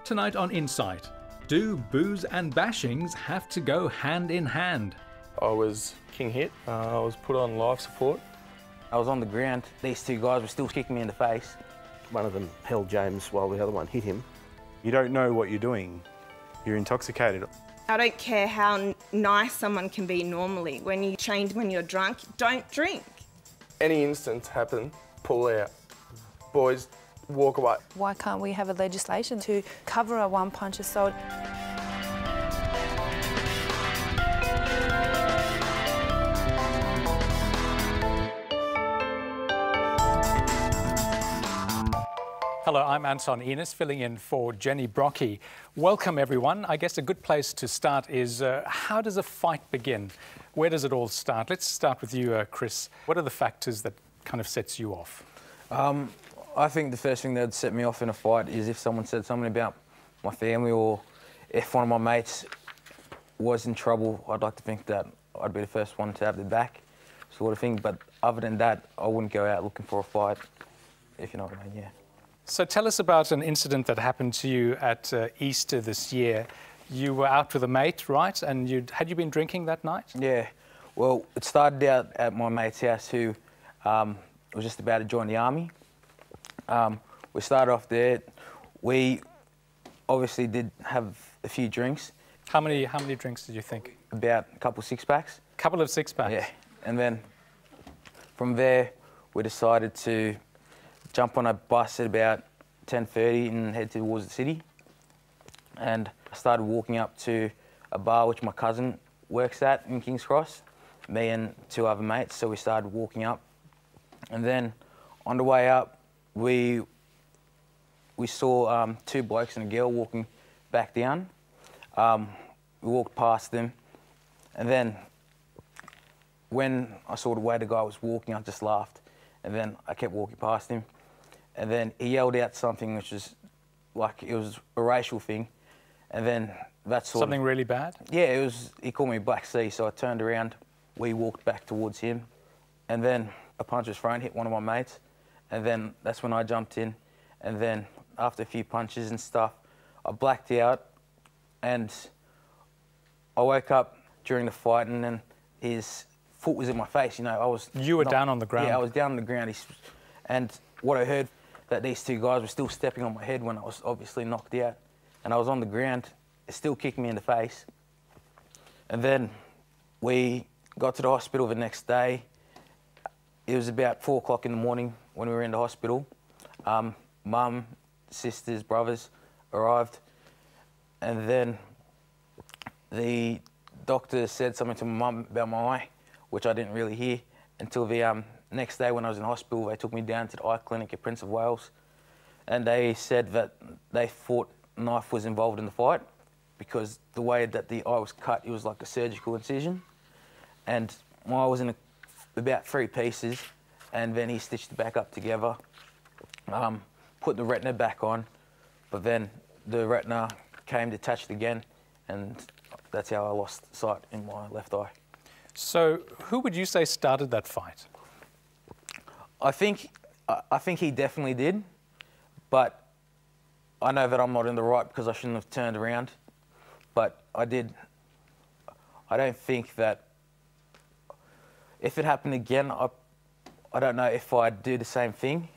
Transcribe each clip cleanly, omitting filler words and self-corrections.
Tonight on Insight, do booze and bashings have to go hand in hand? I was king hit. I was put on life support. I was on the ground. These two guys were still kicking me in the face. One of them held James while the other one hit him. You don't know what you're doing. You're intoxicated. I don't care how nice someone can be normally. When you're chained, when you're drunk, don't drink. Any instance happen, pull out. Boys, walk away. Why can't we have a legislation to cover a one-punch assault? Hello, I'm Anton Enos, filling in for Jenny Brockie. Welcome, everyone. I guess a good place to start is how does a fight begin? Where does it all start? Let's start with you, Chris. What are the factors that kind of sets you off? I think the first thing that would set me off in a fight is if someone said something about my family, or if one of my mates was in trouble. I'd like to think that I'd be the first one to have their back, sort of thing. But other than that, I wouldn't go out looking for a fight, if you know what I mean, yeah. So tell us about an incident that happened to you at Easter this year. You were out with a mate, right? And had you been drinking that night? Yeah. Well, it started out at my mate's house, who was just about to join the army. We started off there. We obviously did have a few drinks. How many drinks did you think? About a couple of six-packs. A couple of six-packs? Yeah. And then from there, we decided to jump on a bus at about 10:30 and head towards the city. And I started walking up to a bar which my cousin works at in King's Cross, me and two other mates. So we started walking up. And then on the way up, we saw two blokes and a girl walking back down. We walked past them. And then when I saw the way the guy was walking, I just laughed. And then I kept walking past him. And then he yelled out something which was like, it was a racial thing. And then that's sort Something really bad? Yeah, he called me Black Sea, so I turned around. We walked back towards him. And then a punch was thrown, hit one of my mates. And then that's when I jumped in. And then after a few punches and stuff, I blacked out. And I woke up during the fight, and then his foot was in my face. You know, You were down on the ground? Yeah, I was down on the ground. And what I heard, that these two guys were still stepping on my head when I was obviously knocked out. And I was on the ground, still kicking me in the face. And then we got to the hospital the next day. It was about 4 o'clock in the morning when we were in the hospital. Mum, sisters, brothers arrived. And then the doctor said something to my mum about my eye, which I didn't really hear until the next day when I was in hospital. They took me down to the eye clinic at Prince of Wales, and they said that they thought a knife was involved in the fight because the way that the eye was cut, it was like a surgical incision. And my eye was in about 3 pieces, and then he stitched it back up together, put the retina back on, but then the retina came detached again, and that's how I lost sight in my left eye. So who would you say started that fight? I think he definitely did, but I know that I'm not in the right because I shouldn't have turned around. But I did. I don't think that if it happened again, I don't know if I'd do the same thing,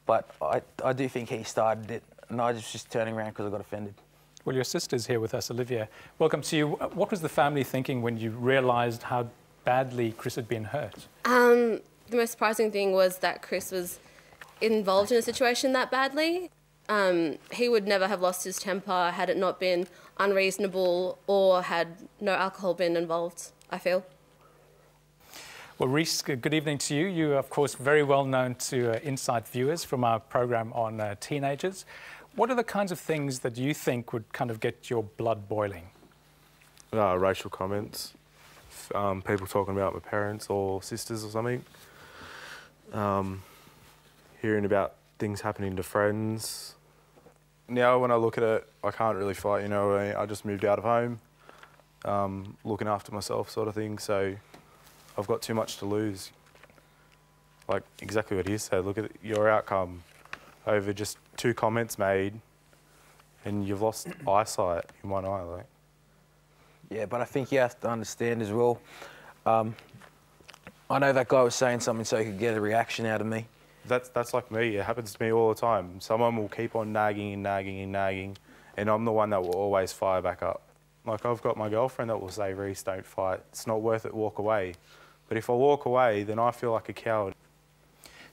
but I do think he started it, and I was just turning around because I got offended. Well, your sister's here with us, Olivia. Welcome to you. What was the family thinking when you realised how badly Chris had been hurt? The most surprising thing was that Chris was involved in a situation that badly. He would never have lost his temper had it not been unreasonable or had no alcohol been involved, I feel. Well, Reese, good evening to you. You are, of course, very well known to Insight viewers from our programme on teenagers. What are the kinds of things that you think would kind of get your blood boiling? Racial comments, people talking about my parents or sisters or something. Hearing about things happening to friends. Now when I look at it, I can't really fight, you know. I just moved out of home, looking after myself sort of thing, so I've got too much to lose. Like exactly what he said, look at your outcome over just 2 comments made and you've lost eyesight in one eye. Like, Yeah, but I think you have to understand as well. I know that guy was saying something so he could get a reaction out of me. that's like me. It happens to me all the time. Someone will keep on nagging and nagging and nagging, and I'm the one that will always fire back up. Like, I've got my girlfriend that will say, Reece, don't fight. It's not worth it, walk away. But if I walk away, then I feel like a coward.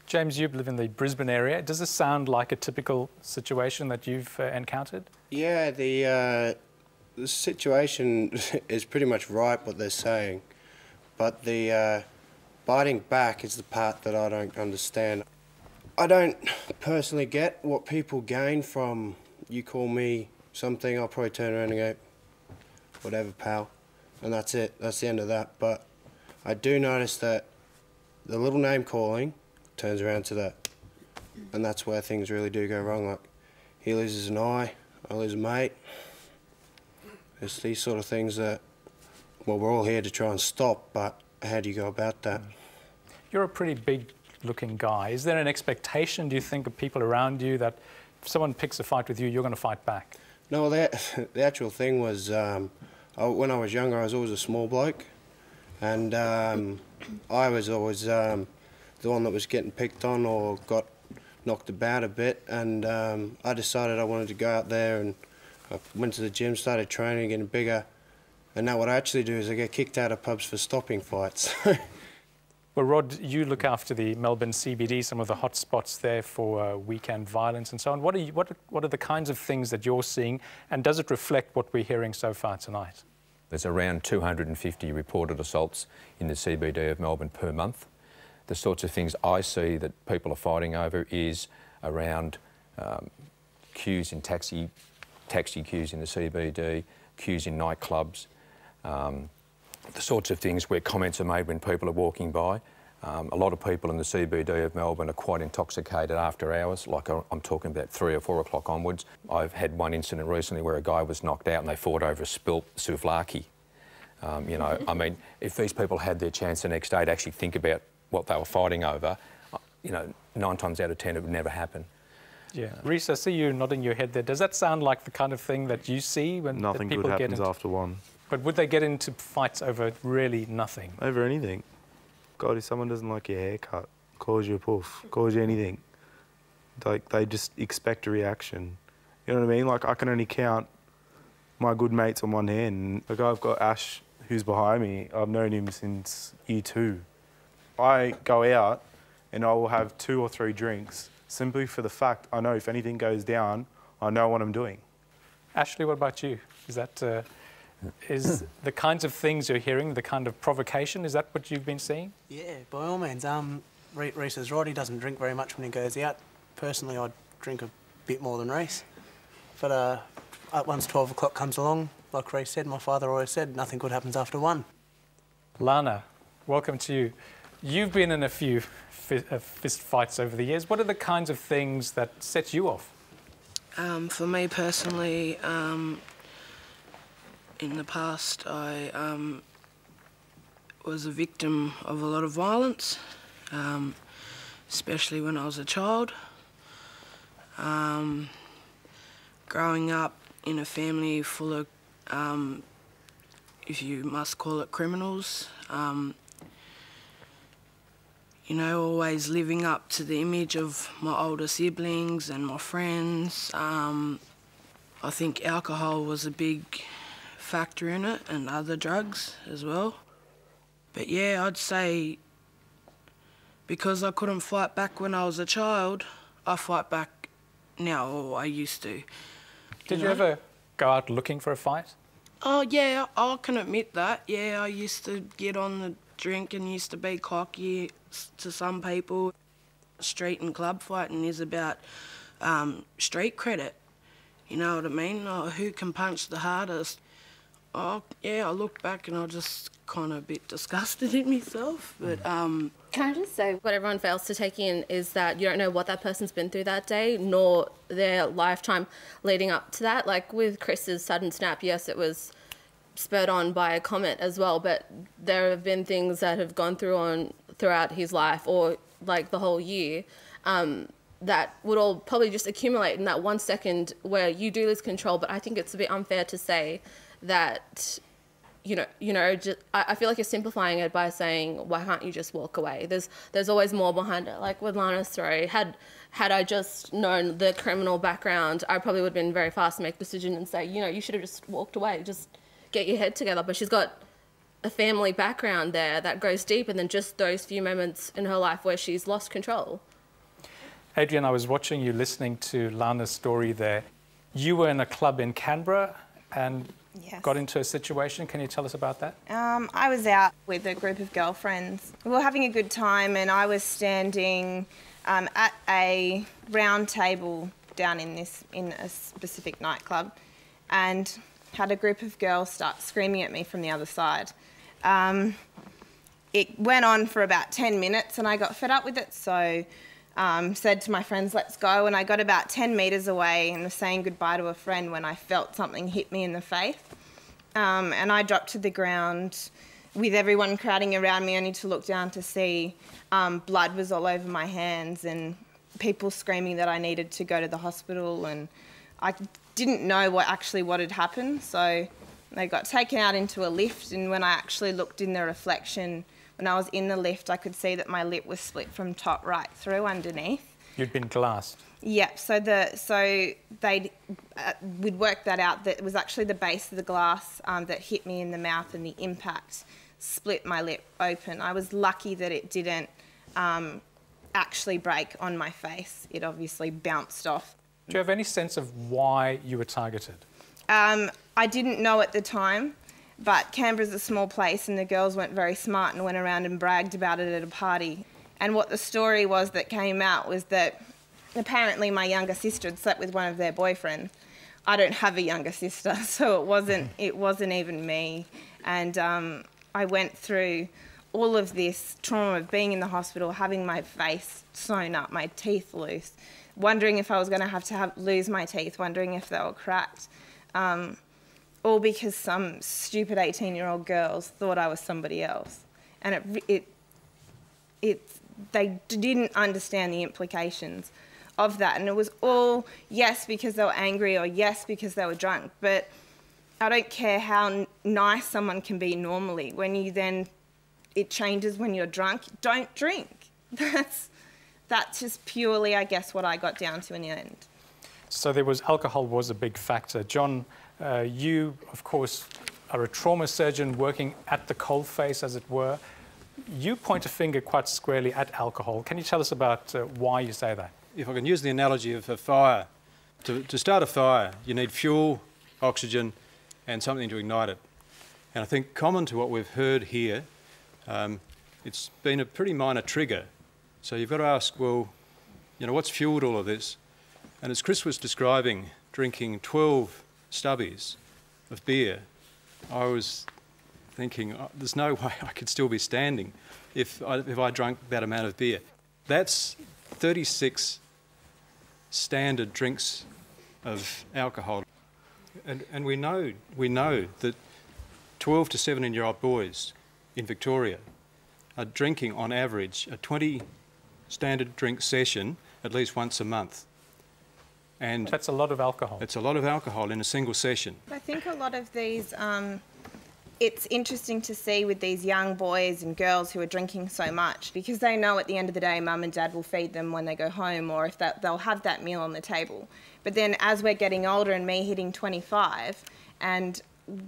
James, you live in the Brisbane area. Does this sound like a typical situation that you've encountered? Yeah, the situation is pretty much right what they're saying, but the biting back is the part that I don't understand. I don't personally get what people gain from, you call me something, I'll probably turn around and go, whatever, pal, and that's it. That's the end of that. But I do notice that the little name calling turns around to that, and that's where things really do go wrong. Like, he loses an eye, I lose a mate. It's these sort of things that, well, we're all here to try and stop, but how do you go about that? You're a pretty big-looking guy. Is there an expectation, do you think, of people around you that if someone picks a fight with you, you're going to fight back? No, the actual thing was, when I was younger, I was always a small bloke, and I was always the one that was getting picked on or got knocked about a bit, and I decided I wanted to go out there, and I went to the gym, started training, getting bigger, and now what I actually do is I get kicked out of pubs for stopping fights. Well, Rod, you look after the Melbourne CBD, some of the hot spots there for weekend violence and so on. What are the kinds of things that you're seeing, and does it reflect what we're hearing so far tonight? There's around 250 reported assaults in the CBD of Melbourne per month. The sorts of things I see that people are fighting over is around queues in taxi queues in the CBD, queues in nightclubs, the sorts of things where comments are made when people are walking by. A lot of people in the CBD of Melbourne are quite intoxicated after hours, like I'm talking about 3 or 4 o'clock onwards. I've had one incident recently where a guy was knocked out and they fought over a spilt souvlaki. You know, I mean, if these people had their chance the next day to actually think about what they were fighting over, you know, 9 times out of 10 it would never happen. Yeah. Reece, I see you nodding your head there. Does that sound like the kind of thing that you see when Nothing people good get happens into... after one. But would they get into fights over really nothing? Over anything. God, if someone doesn't like your haircut, calls you a poof, calls you anything, like, they just expect a reaction. You know what I mean? Like, I can only count my good mates on one hand. Like, I've got Ash, who's behind me. I've known him since year 2. I go out and I will have 2 or 3 drinks simply for the fact I know if anything goes down, I know what I'm doing. Ashley, what about you? Is that is the kinds of things you're hearing, the kind of provocation, is that what you've been seeing? Yeah, by all means. Reece is right, he doesn't drink very much when he goes out. Personally, I drink a bit more than Reece. But once 12 o'clock comes along, like Reece said, my father always said, nothing good happens after 1. Lana, welcome to you. You've been in a few fist fights over the years. What are the kinds of things that set you off? For me personally, in the past I was a victim of a lot of violence, especially when I was a child. Growing up in a family full of, if you must call it, criminals, you know, always living up to the image of my older siblings and my friends. I think alcohol was a big factor in it, and other drugs as well. But yeah, I'd say because I couldn't fight back when I was a child, I fight back now, or I used to. Did you ever go out looking for a fight? Oh yeah, I can admit that. Yeah, I used to get on the drink and used to be cocky to some people. Street and club fighting is about street credit. You know what I mean? Oh, who can punch the hardest? Oh yeah, I look back and I just kind of a bit disgusted in myself. But Can I just say, what everyone fails to take in is that you don't know what that person's been through that day, nor their lifetime leading up to that. Like with Chris's sudden snap, yes, it was spurred on by a comment as well, but there have been things that have gone throughout his life, or like the whole year, that would all probably just accumulate in that 1 second where you do lose control. But I think it's a bit unfair to say that, I feel like you're simplifying it by saying, why can't you just walk away? There's always more behind it. Like with Lana's story, had I just known the criminal background, I probably would have been very fast to make a decision and say, you should have just walked away, just get your head together. But she's got a family background there that goes deep, and then just those few moments in her life where she's lost control. Adrian, I was watching you listening to Lana's story there. You were in a club in Canberra and got into a situation. Can you tell us about that? I was out with a group of girlfriends. We were having a good time, and I was standing at a round table down in a specific nightclub, and had a group of girls start screaming at me from the other side. It went on for about 10 minutes, and I got fed up with it, so said to my friends, let's go. And I got about 10 metres away and was saying goodbye to a friend when I felt something hit me in the face. And I dropped to the ground with everyone crowding around me, only to look down to see blood was all over my hands and people screaming that I needed to go to the hospital. And I didn't know what had happened. So they got taken out into a lift, and when I actually looked in the reflection, when I was in the lift, I could see that my lip was split from top right through underneath. You'd been glassed. Yep. So we'd worked that out. That it was actually the base of the glass that hit me in the mouth, and the impact split my lip open. I was lucky that it didn't actually break on my face. It obviously bounced off. Do you have any sense of why you were targeted? I didn't know at the time. But Canberra's a small place, and the girls weren't very smart and went around and bragged about it at a party. And what the story was that came out was that apparently my younger sister had slept with one of their boyfriends. I don't have a younger sister, so it wasn't even me. And I went through all of this trauma of being in the hospital, having my face sewn up, my teeth loose, wondering if I was going to have lose my teeth, wondering if they were cracked. All because some stupid 18-year-old girls thought I was somebody else. And they didn't understand the implications of that. And it was all yes because they were angry, or yes because they were drunk. But I don't care how nice someone can be normally. When it changes when you're drunk, don't drink. That's just purely, I guess, what I got down to in the end. So alcohol was a big factor. John, you, of course, are a trauma surgeon working at the coalface, as it were. You point a finger quite squarely at alcohol. Can you tell us about why you say that? If I can use the analogy of a fire, to start a fire, you need fuel, oxygen, and something to ignite it. And I think common to what we've heard here, it's been a pretty minor trigger. So you've got to ask, well, what's fueled all of this? And as Chris was describing, drinking 12 stubbies of beer, I was thinking, there's no way I could still be standing if I drank that amount of beer. That's 36 standard drinks of alcohol. And we know that 12 to 17-year-old boys in Victoria are drinking on average a 20 standard drink session at least once a month. And that's a lot of alcohol. It's a lot of alcohol in a single session. I think a lot of these, it's interesting to see with these young boys and girls who are drinking so much, because they know at the end of the day mum and dad will feed them when they go home, or if they'll have that meal on the table. But then as we're getting older, and me hitting 25, and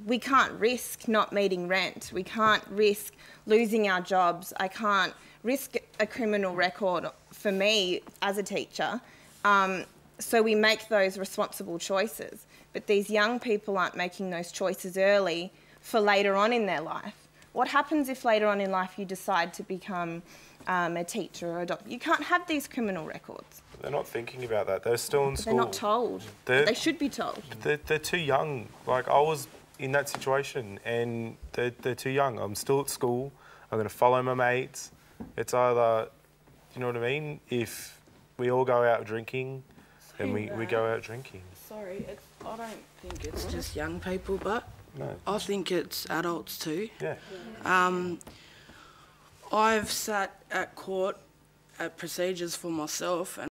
we can't risk not meeting rent, we can't risk losing our jobs, I can't risk a criminal record for me as a teacher. So we make those responsible choices. But these young people aren't making those choices early for later on in their life. What happens if later on in life you decide to become a teacher or a doctor? You can't have these criminal records. They're not thinking about that. They're still in school. They're not told. They should be told. They're too young. Like, I was in that situation, and they're too young. I'm still at school. I'm going to follow my mates. It's either, you know what I mean? If we all go out drinking, then we go out drinking. Sorry, I don't think it's just young people, but no. I think it's adults too. Yeah. I've sat at court at procedures for myself, and